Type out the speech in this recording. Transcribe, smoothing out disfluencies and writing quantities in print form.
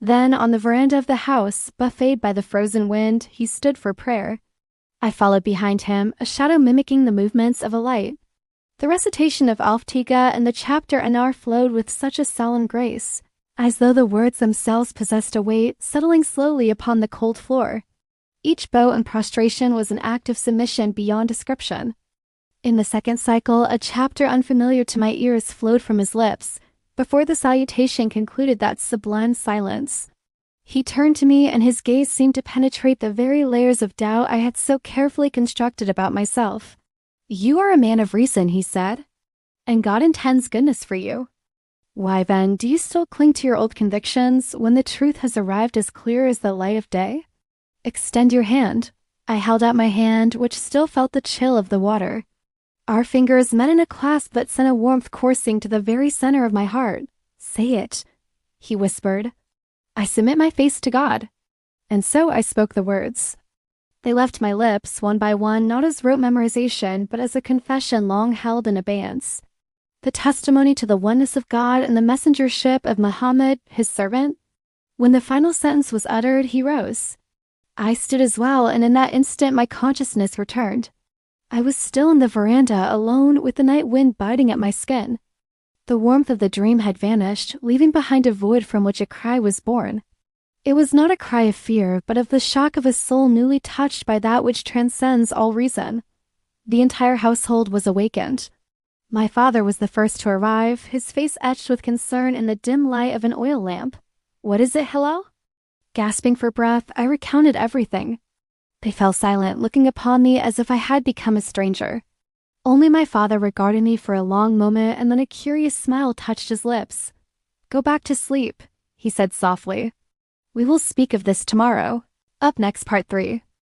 Then, on the veranda of the house, buffeted by the frozen wind, he stood for prayer. I followed behind him, a shadow mimicking the movements of a light. The recitation of Auftiga and the chapter Anar flowed with such a solemn grace, as though the words themselves possessed a weight, settling slowly upon the cold floor. Each bow and prostration was an act of submission beyond description. In the second cycle, a chapter unfamiliar to my ears flowed from his lips, before the salutation concluded that sublime silence. He turned to me, and his gaze seemed to penetrate the very layers of doubt I had so carefully constructed about myself. "You are a man of reason," he said, "and God intends goodness for you. Why then, do you still cling to your old convictions when the truth has arrived as clear as the light of day? Extend your hand." I held out my hand, which still felt the chill of the water. Our fingers met in a clasp that sent a warmth coursing to the very center of my heart. "Say it," he whispered. "I submit my face to God." And so I spoke the words. They left my lips, one by one, not as rote memorization, but as a confession long held in abeyance. The testimony to the oneness of God and the messengership of Muhammad, his servant. When the final sentence was uttered, he rose. I stood as well, and in that instant my consciousness returned. I was still in the veranda, alone, with the night wind biting at my skin. The warmth of the dream had vanished, leaving behind a void from which a cry was born. It was not a cry of fear, but of the shock of a soul newly touched by that which transcends all reason. The entire household was awakened. My father was the first to arrive, his face etched with concern in the dim light of an oil lamp. "What is it, Hilal?" Gasping for breath, I recounted everything. They fell silent, looking upon me as if I had become a stranger. Only my father regarded me for a long moment, and then a curious smile touched his lips. "Go back to sleep," he said softly. "We will speak of this tomorrow." Up next, part 3.